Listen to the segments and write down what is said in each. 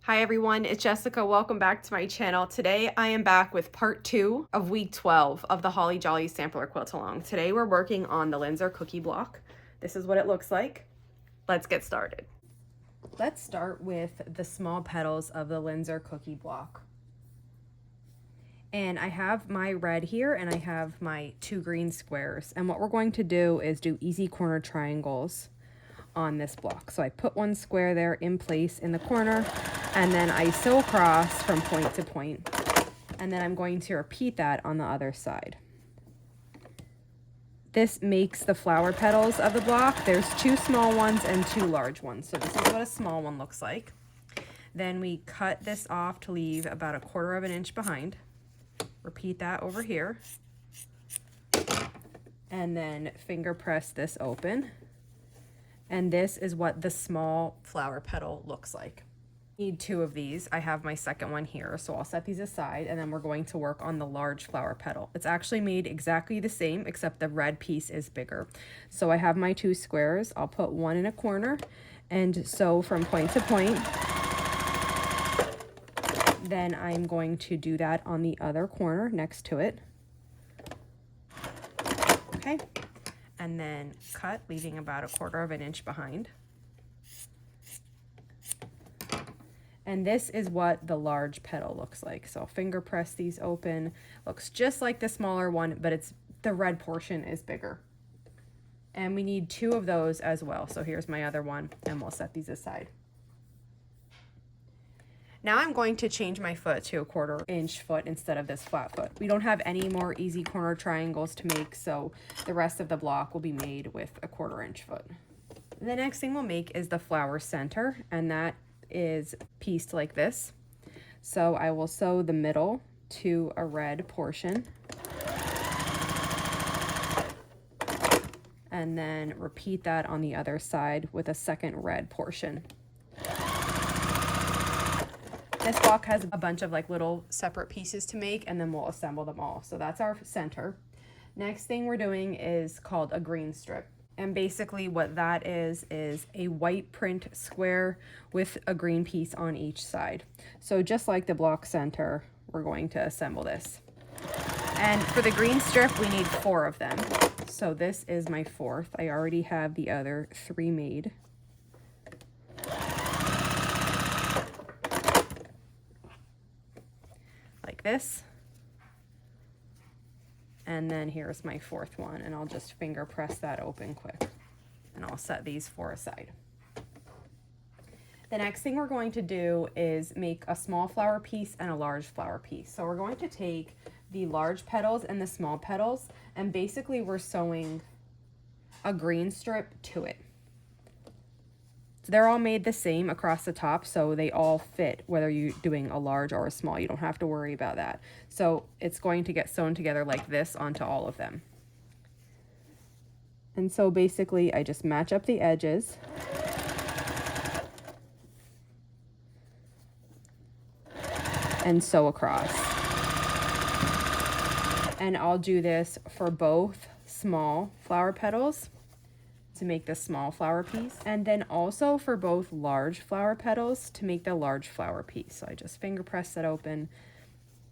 Hi everyone, it's Jessica. Welcome back to my channel. Today I am back with part 2 of week 12 of the Holly Jolly Sampler Quilt Along. Today we're working on the Linzer cookie block. This is what it looks like. Let's get started. Let's start with the small petals of the Linzer cookie block. And I have my red here and I have my 2 green squares. And what we're going to do is do easy corner triangles on this block. So I put 1 square there in place in the corner, and then I sew across from point to point, and then I'm going to repeat that on the other side. This makes the flower petals of the block. There's 2 small ones and 2 large ones. So this is what a small one looks like. Then we cut this off to leave about 1/4 of an inch behind. Repeat that over here. And then finger press this open. And this is what the small flower petal looks like. Need 2 of these. I have my second one here, so I'll set these aside, and then we're going to work on the large flower petal. It's actually made exactly the same, except the red piece is bigger. So I have my 2 squares. I'll put 1 in a corner and sew from point to point. Then I'm going to do that on the other corner next to it. Okay. And then cut, leaving about 1/4 of an inch behind. And this is what the large petal looks like. So I'll finger press these open. Looks just like the smaller one, but it's the red portion is bigger. And we need 2 of those as well. So here's my other one, and we'll set these aside. Now I'm going to change my foot to a 1/4 inch foot instead of this flat foot. We don't have any more easy corner triangles to make, so the rest of the block will be made with a 1/4 inch foot. The next thing we'll make is the flower center, and that is pieced like this. So I will sew the middle to a red portion, and then repeat that on the other side with a second red portion. This block has a bunch of like little separate pieces to make, and then we'll assemble them all. So that's our center. Next thing we're doing is called a green strip. And basically what that is a white print square with a green piece on each side. So just like the block center, we're going to assemble this. And for the green strip, we need 4 of them. So this is my 4th. I already have the other 3 made. Like this. And then here's my 4th one, and I'll just finger press that open quick, and I'll set these 4 aside. The next thing we're going to do is make a small flower piece and a large flower piece. So we're going to take the large petals and the small petals, and basically we're sewing a green strip to it. So they're all made the same across the top, so they all fit whether you're doing a large or a small. You don't have to worry about that. So it's going to get sewn together like this onto all of them. And so basically I just match up the edges. And sew across. And I'll do this for both small flower petals to make the small flower piece, and then also for both large flower petals to make the large flower piece. So I just finger press that open,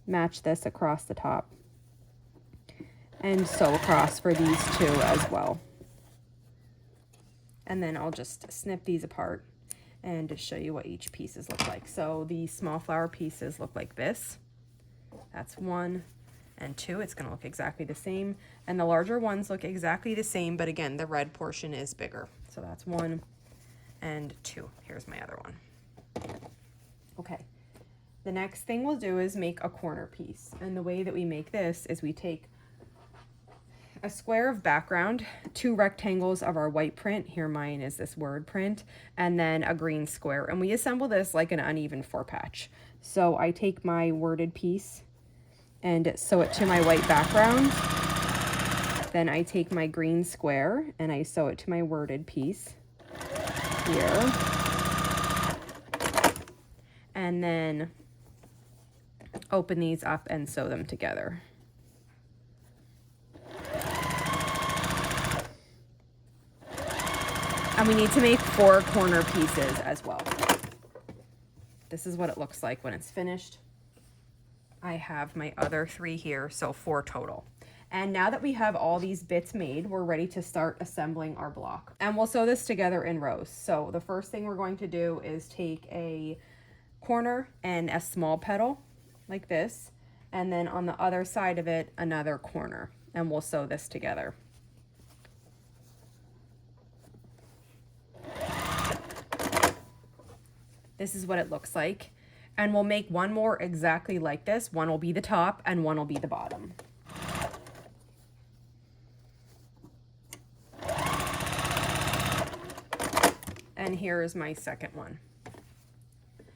match this across the top, and sew across for these 2 as well. And then I'll just snip these apart and just show you what each pieces look like. So the small flower pieces look like this. That's 1 and 2. It's going to look exactly the same, and the larger ones look exactly the same, but again the red portion is bigger. So that's 1 and 2. Here's my other one. Okay, the next thing we'll do is make a corner piece, and the way that we make this is we take a square of background, 2 rectangles of our white print, here mine is this word print, and then a green square, and we assemble this like an uneven 4-patch. So I take my worded piece and sew it to my white background. Then I take my green square and I sew it to my worded piece here. And then open these up and sew them together. And we need to make 4 corner pieces as well. This is what it looks like when it's finished. I have my other 3 here, so 4 total. And now that we have all these bits made, we're ready to start assembling our block. And we'll sew this together in rows. So the first thing we're going to do is take a corner and a small petal like this, and then on the other side of it, another corner, and we'll sew this together. This is what it looks like. And we'll make one more exactly like this. One will be the top and one will be the bottom. And here is my second one.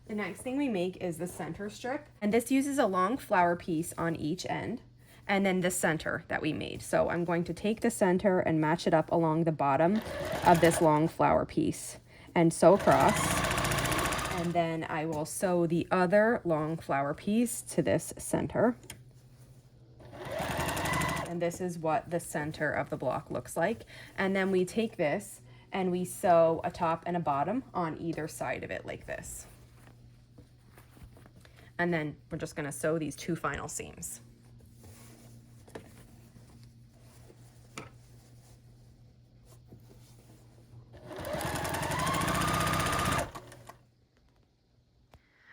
The next thing we make is the center strip. And this uses a long flower piece on each end. And then the center that we made. So I'm going to take the center and match it up along the bottom of this long flower piece and sew across. And then I will sew the other long flower piece to this center. And this is what the center of the block looks like. And then we take this and we sew a top and a bottom on either side of it like this. And then we're just going to sew these 2 final seams.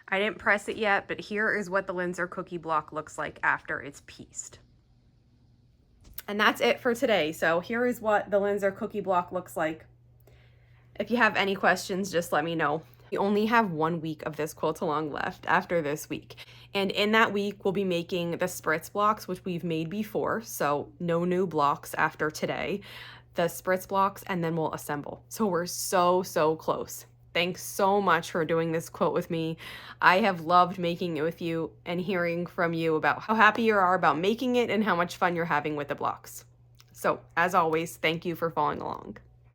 I didn't press it yet, but here is what the Linzer cookie block looks like after it's pieced. And that's it for today. So here is what the Linzer cookie block looks like. If you have any questions, just let me know. We only have 1 week of this quilt along left after this week. And in that week, we'll be making the Spritz blocks, which we've made before. So no new blocks after today. The Spritz blocks, and then we'll assemble. So we're so close. Thanks so much for doing this quilt with me. I have loved making it with you and hearing from you about how happy you are about making it and how much fun you're having with the blocks. So as always, thank you for following along.